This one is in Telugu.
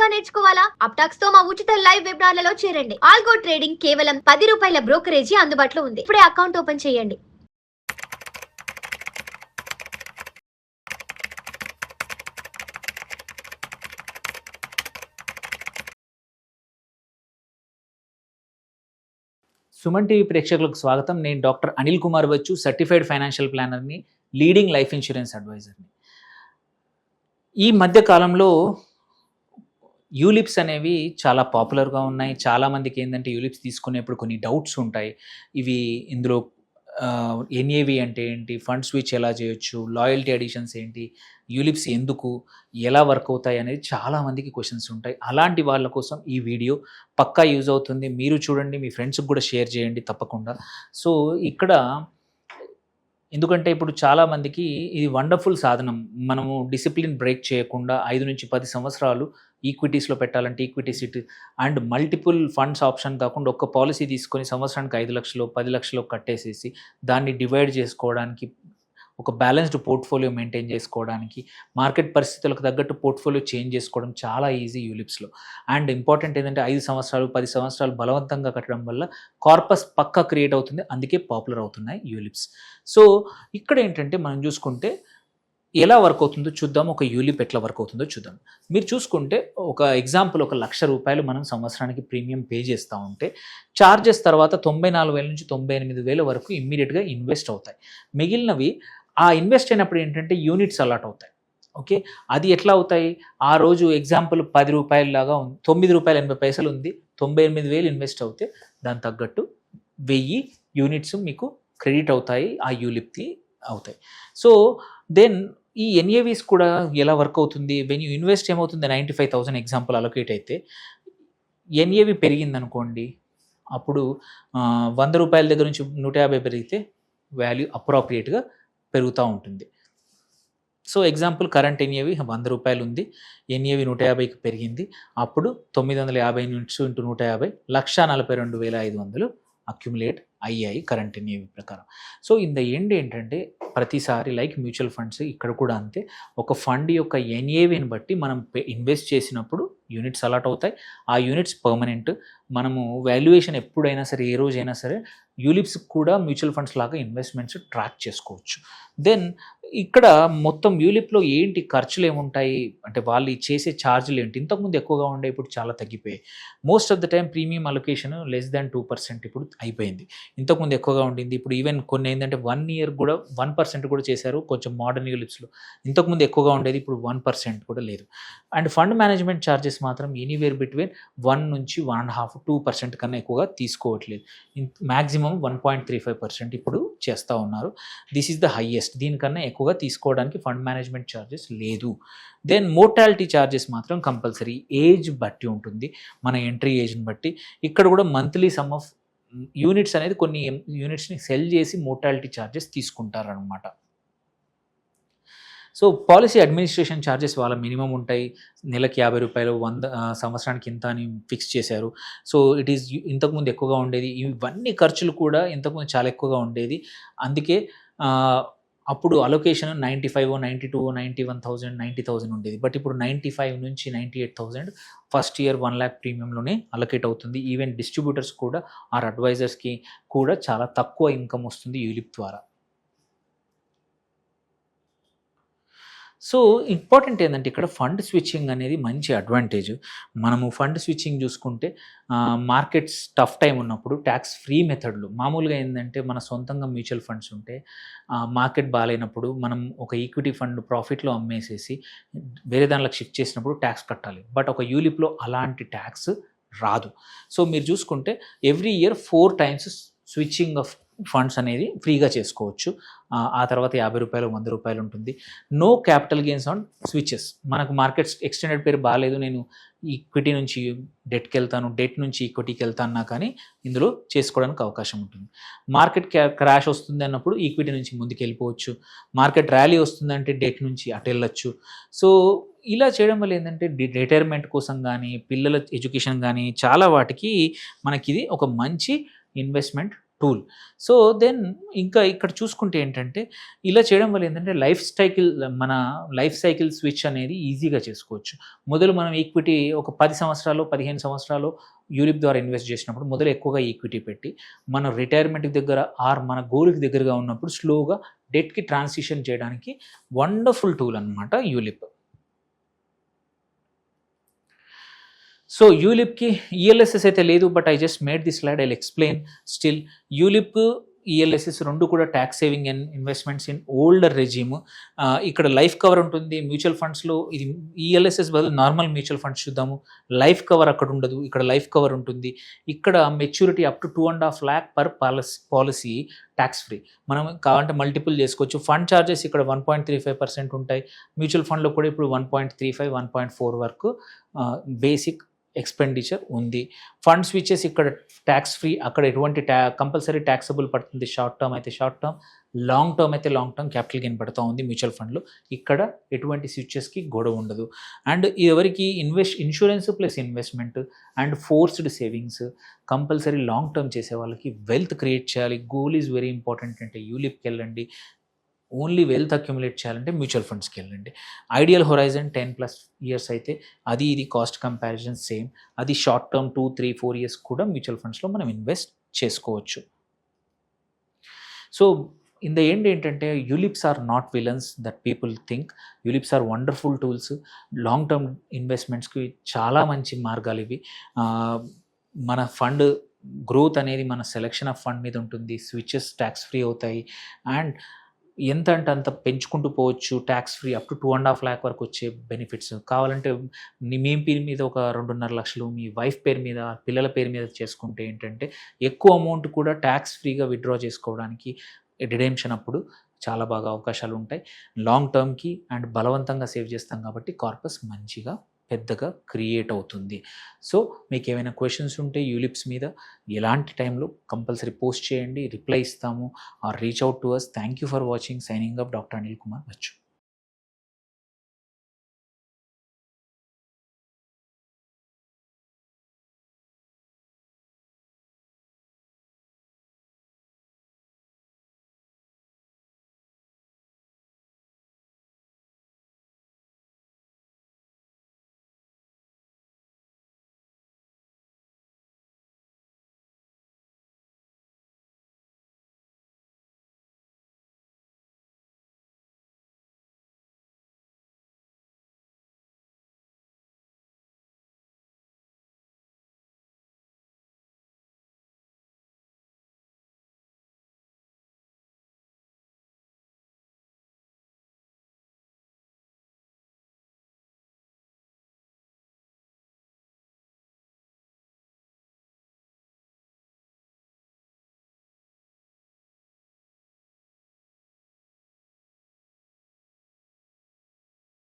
గా నేర్చుకోవాలా? అప్టాక్స్ తో మా ఉచిత లైవ్ వెబినార్లలో చేరండి. ఆల్గో ట్రేడింగ్ కేవలం ₹10 బ్రోకరేజీ అందుబాటులో ఉంది. ఇప్పుడే అకౌంట్ ఓపెన్ చేయండి. సుమన్ టీవీ ప్రేక్షకులకు స్వాగతం. నేను డాక్టర్ అనిల్ కుమార్ వచ్చు, సర్టిఫైడ్ ఫైనాన్షియల్ ప్లానర్ని, లీడింగ్ లైఫ్ ఇన్సూరెన్స్ అడ్వైజర్ని. ఈ మధ్య కాలంలో యూలిప్స్ అనేవి చాలా పాపులర్గా ఉన్నాయి. చాలామందికి ఏంటంటే యూలిప్స్ తీసుకునేప్పుడు కొన్ని డౌట్స్ ఉంటాయి. ఇవి ఇందులో ఎన్ఏవి అంటే ఏంటి, ఫండ్ స్విచ్ ఎలా చేయొచ్చు, లాయల్టీ అడిషన్స్ ఏంటి, యూలిప్స్ ఎందుకు, ఎలా వర్క్ అవుతాయి అనేది చాలామందికి క్వశ్చన్స్ ఉంటాయి. అలాంటి వాళ్ళ కోసం ఈ వీడియో పక్కా యూజ్ అవుతుంది. మీరు చూడండి, మీ ఫ్రెండ్స్కి కూడా షేర్ చేయండి తప్పకుండా. సో ఇక్కడ ఎందుకంటే ఇప్పుడు చాలామందికి ఇది వండర్ఫుల్ సాధనం. మనము డిసిప్లిన్ బ్రేక్ చేయకుండా 5 నుంచి 10 సంవత్సరాలు ఈక్విటీస్లో పెట్టాలంటే equity city and multiple funds option కాకుండా ఒక్క పాలసీ తీసుకొని సంవత్సరానికి 5 లక్షలు 10 లక్షలు కట్టేసేసి దాన్ని డివైడ్ చేసుకోవడానికి, ఒక బ్యాలెన్స్డ్ పోర్ట్ఫోలియో మెయింటైన్ చేసుకోవడానికి, మార్కెట్ పరిస్థితులకు తగ్గట్టు పోర్ట్ఫోలియో చేంజ్ చేసుకోవడం చాలా ఈజీ యూలిప్స్లో. అండ్ ఇంపార్టెంట్ ఏంటంటే 5 సంవత్సరాలు 10 సంవత్సరాలు బలవంతంగా కట్టడం వల్ల కార్పస్ పక్కా క్రియేట్ అవుతుంది. అందుకే పాపులర్ అవుతున్నాయి యూలిప్స్. సో ఇక్కడ ఏంటంటే మనం చూసుకుంటే ఎలా వర్క్ అవుతుందో చూద్దాం. ఒక యూలిప్ ఎట్లా వర్క్ అవుతుందో చూద్దాం. మీరు చూసుకుంటే ఒక ఎగ్జాంపుల్, ₹1,00,000 మనం సంవత్సరానికి ప్రీమియం పే చేస్తూ ఉంటే చార్జెస్ తర్వాత 94,000 నుంచి 98,000 వరకు ఇమ్మీడియట్గా ఇన్వెస్ట్ అవుతాయి. మిగిలినవి ఆ ఇన్వెస్ట్ అయినప్పుడు ఏంటంటే యూనిట్స్ అలాట్ అవుతాయి. ఓకే, అది ఎట్లా అవుతాయి? ఆ రోజు ఎగ్జాంపుల్ ₹10 లాగా ఉంది, ₹9.80 ఉంది, 98,000 ఇన్వెస్ట్ అవుతే దాని తగ్గట్టు 1000 యూనిట్స్ మీకు క్రెడిట్ అవుతాయి, ఆ యూలిప్కి అవుతాయి. సో దెన్ ఈ ఎన్ఏవీస్ కూడా ఎలా వర్క్ అవుతుంది? వెన్ యూ ఇన్వెస్ట్ ఏమవుతుంది, 95,000 ఎగ్జాంపుల్ అలొకేట్ అయితే ఎన్ఏవి పెరిగిందనుకోండి, అప్పుడు ₹100 దగ్గర నుంచి 150 పెరిగితే వాల్యూ అప్రాప్రియేట్గా పెరుగుతూ ఉంటుంది. సో ఎగ్జాంపుల్ కరెంట్ ఎన్ఏవి ₹100 ఉంది, ఎన్ఏవి 150కి పెరిగింది, అప్పుడు 950 యూనిట్స్ ఇంటూ 150 1,42,500 అక్యుములేట్ అయ్యాయి కరెంట్ ఎన్ఏవి ప్రకారం. సో ఇన్ ద ఎండ్ ఏంటంటే ప్రతిసారి లైక్ మ్యూచువల్ ఫండ్స్ ఇక్కడ కూడా అంతే, ఒక ఫండ్ యొక్క ఎన్ఏవిని బట్టి మనం ఇన్వెస్ట్ చేసినప్పుడు యూనిట్స్ అలాట్ అవుతాయి. ఆ యూనిట్స్ పర్మనెంట్. మనము వాల్యుయేషన్ ఎప్పుడైనా సరే, ఏ రోజైనా సరే యూలిప్స్ కూడా మ్యూచువల్ ఫండ్స్ లాగా ఇన్వెస్ట్మెంట్స్ ట్రాక్ చేసుకోవచ్చు. దెన్ ఇక్కడ మొత్తం యూలిప్లో ఏంటి ఖర్చులు ఏముంటాయి అంటే వాళ్ళు చేసే ఛార్జీలు ఏంటి? ఇంతకుముందు ఎక్కువగా ఉండే, ఇప్పుడు చాలా తగ్గిపోయాయి. Most of the time premium allocation less than 2% ఇప్పుడు అయిపోయింది. ఇంతకుముందు ఎక్కువగా ఉండింది. ఇప్పుడు ఈవెన్ కొన్ని ఏంటంటే 1 ఇయర్ కూడా 1% కూడా చేశారు కొంచెం మోడర్న్ యూలిప్స్లో. ఇంతకుముందు ఎక్కువగా ఉండేది, ఇప్పుడు 1% కూడా లేదు. అండ్ ఫండ్ మేనేజ్మెంట్ ఛార్జెస్ మాత్రం ఎనీవేర్ బిట్వీన్ 1 నుంచి 1.5-2% కన్నా ఎక్కువగా తీసుకోవట్లేదు. మ్యాక్సిమం 1.35% ఇప్పుడు చేస్తూ ఉన్నారు. This is the highest. దీనికన్నా ఎక్కువగా తీసుకోవడానికి ఫండ్ మేనేజ్మెంట్ ఛార్జెస్ లేదు. దెన్ మోర్టాలిటీ ఛార్జెస్ మాత్రం కంపల్సరీ ఏజ్ బట్టి ఉంటుంది, మన ఎంట్రీ ఏజ్ని బట్టి. ఇక్కడ కూడా మంత్లీ సమ్ ఆఫ్ యూనిట్స్ అనేది కొన్ని యూనిట్స్ని సెల్ చేసి మోర్టాలిటీ ఛార్జెస్ తీసుకుంటారనమాట. సో పాలసీ అడ్మినిస్ట్రేషన్ ఛార్జెస్ వాళ్ళ మినిమం ఉంటాయి. నెలకి ₹50, 100 సంవత్సరానికి ఇంత అని ఫిక్స్ చేశారు. సో ఇట్ ఈస్ ఇంతకుముందు ఎక్కువగా ఉండేది. ఇవన్నీ ఖర్చులు కూడా ఇంతకుముందు చాలా ఎక్కువగా ఉండేది. అందుకే అప్పుడు అలొకేషన్ 95, 92, 91,000, 90,000 ఉండేది. బట్ ఇప్పుడు 95 నుంచి 98,000 ఫస్ట్ ఇయర్ 1 lakh ప్రీమియంలోనే అలొకేట్ అవుతుంది. ఈవెన్ డిస్ట్రిబ్యూటర్స్ కూడా ఆర్ అడ్వైజర్స్కి కూడా చాలా తక్కువ ఇన్కమ్ వస్తుంది యూలిప్ ద్వారా. సో ఇంపార్టెంట్ ఏంటంటే ఇక్కడ ఫండ్ స్విచ్చింగ్ అనేది మంచి అడ్వాంటేజ్. మనము ఫండ్ స్విచ్చింగ్ చూసుకుంటే మార్కెట్స్ టఫ్ టైం ఉన్నప్పుడు ట్యాక్స్ ఫ్రీ మెథడ్లు, మామూలుగా ఏంటంటే మన సొంతంగా మ్యూచువల్ ఫండ్స్ ఉంటే మార్కెట్ బాగాలేనప్పుడు మనం ఒక ఈక్విటీ ఫండ్ ప్రాఫిట్లో అమ్మేసేసి వేరే దానిలోకి షిఫ్ట్ చేసినప్పుడు ట్యాక్స్ కట్టాలి. బట్ ఒక యూలిప్లో అలాంటి ట్యాక్స్ రాదు. సో మీరు చూసుకుంటే every year 4 times switching of funds అనేది ఫ్రీగా చేసుకోవచ్చు. ఆ తర్వాత ₹50, ₹100 ఉంటుంది. No capital gains on switches. మనకు మార్కెట్స్ ఎక్స్టెండెడ్ పేరు బాగాలేదు, నేను ఈక్విటీ నుంచి డెట్కి వెళ్తాను, డెట్ నుంచి ఈక్విటీకి వెళ్తాను కానీ ఇందులో చేసుకోవడానికి అవకాశం ఉంటుంది. మార్కెట్ క్రాష్ వస్తుంది అన్నప్పుడు ఈక్విటీ నుంచి ముందుకు వెళ్ళిపోవచ్చు. మార్కెట్ ర్యాలీ వస్తుందంటే డెట్ నుంచి అటు వెళ్ళొచ్చు. సో ఇలా చేయడం వల్ల ఏంటంటే రిటైర్మెంట్ కోసం కానీ, పిల్లల ఎడ్యుకేషన్ కానీ చాలా వాటికి మనకి ఇది ఒక మంచి ఇన్వెస్ట్మెంట్ టూల్. సో దెన్ ఇంకా ఇక్కడ చూసుకుంటే ఏంటంటే, ఇలా చేయడం వల్ల ఏంటంటే మన లైఫ్ సైకిల్ స్విచ్ అనేది ఈజీగా చేసుకోవచ్చు. మొదలు మనం ఈక్విటీ ఒక 10 సంవత్సరాలు, 15 సంవత్సరాలు యూలిప్ ద్వారా ఇన్వెస్ట్ చేసినప్పుడు మొదలు ఎక్కువగా ఈక్విటీ పెట్టి, మన రిటైర్మెంట్‌కి దగ్గర మన గోల్‌కి దగ్గరగా ఉన్నప్పుడు స్లోగా డెట్‌కి ట్రాన్సిషన్ చేయడానికి వండర్‌ఫుల్ టూల్ అనమాట యూలిప్. సో యూలిప్‌కి ఈఎల్ఎస్ఎస్ అయితే లేదు. But I just made the slide. I'll explain still. ULIP, ELSS 2 కూడా tax saving and investments in older regime. ఇక్కడ లైఫ్ కవర్ ఉంటుంది. మ్యూచువల్ ఫండ్స్‌లో ఇది ఈఎల్ఎస్ఎస్ బదులు నార్మల్ మ్యూచువల్ ఫండ్స్ చూద్దాము. లైఫ్ కవర్ అక్కడ ఉండదు. ఇక్కడ లైఫ్ కవర్ ఉంటుంది. ఇక్కడ maturity up to 2.5 lakh per policy tax free. మనం కావాలంటే మల్టిపుల్ చేసుకోవచ్చు. ఫండ్ చార్జెస్ ఇక్కడ 1.35% ఉంటాయి. మ్యూచువల్ ఫండ్‌లో కూడా ఇప్పుడు 1.35, 1.4 వరకు బేసిక్ ఎక్స్‌పెండిచర్ ఉంది. ఫండ్ స్విచెస్ ఇక్కడ ట్యాక్స్ ఫ్రీ. అక్కడ ఎటువంటి కంపల్సరీ ట్యాక్సబుల్ పడుతుంది. షార్ట్ టర్మ్ అయితే షార్ట్ టర్మ్, లాంగ్ టర్మ్ అయితే లాంగ్ టర్మ్ క్యాపిటల్ గెయిన్ పడుతూ ఉంది మ్యూచువల్ ఫండ్‌లో. ఇక్కడ ఎటువంటి స్విచెస్‌కి గొడవ ఉండదు. అండ్ ఎవరికి insurance plus investment and forced savings compulsory long term చేసే వాళ్ళకి వెల్త్ క్రియేట్ చేయాలి. గోల్ ఈజ్ వెరీ ఇంపార్టెంట్ అంటే యూలిప్‌కి వెళ్ళండి. ఓన్లీ వెల్త్ అక్యుములేట్ చేయాలంటే మ్యూచువల్ ఫండ్స్కి వెళ్ళండి. ఐడియల్ హొరైజన్ 10+ ఇయర్స్ అయితే అది ఇది కాస్ట్ కంపారిజన్ సేమ్. అది షార్ట్ టర్మ్ 2, 3, 4 ఇయర్స్ కూడా మ్యూచువల్ ఫండ్స్లో మనం ఇన్వెస్ట్ చేసుకోవచ్చు. సో ఇన్ ద ఎండ్ ఏంటంటే, ULIPs are not villains that people think. ULIPs are wonderful tools. Long term ఇన్వెస్ట్మెంట్స్కి చాలా మంచి మార్గాలు ఇవి. మన ఫండ్ గ్రోత్ అనేది మన సెలెక్షన్ ఆఫ్ ఫండ్ మీద ఉంటుంది. స్విచెస్ ట్యాక్స్ ఫ్రీ అవుతాయి. అండ్ ఎంత అంటే అంత పెంచుకుంటూ పోవచ్చు. Tax free up to 2.5 lakh వరకు వచ్చే బెనిఫిట్స్. కావాలంటే మీ పేరు మీద ఒక 2.5 లక్షలు, మీ వైఫ్ పేరు మీద, పిల్లల పేరు మీద చేసుకుంటే ఏంటంటే ఎక్కువ అమౌంట్ కూడా ట్యాక్స్ ఫ్రీగా విత్డ్రా చేసుకోవడానికి రిడెంప్షన్ అప్పుడు చాలా బాగా అవకాశాలు ఉంటాయి. లాంగ్ టర్మ్‌కి అండ్ బలవంతంగా సేవ్ చేస్తాం కాబట్టి కార్పస్ మంచిగా పెద్దగా క్రియేట్ అవుతుంది. సో మీకు ఏమైనా క్వశ్చన్స్ ఉంటే యూలిప్స్ మీద ఎలాంటి టైంలో కంపల్సరీ పోస్ట్ చేయండి. రిప్లై ఇస్తాము. Or reach out to us. Thank you for watching. Signing up doctor Anil Kumar Bachu.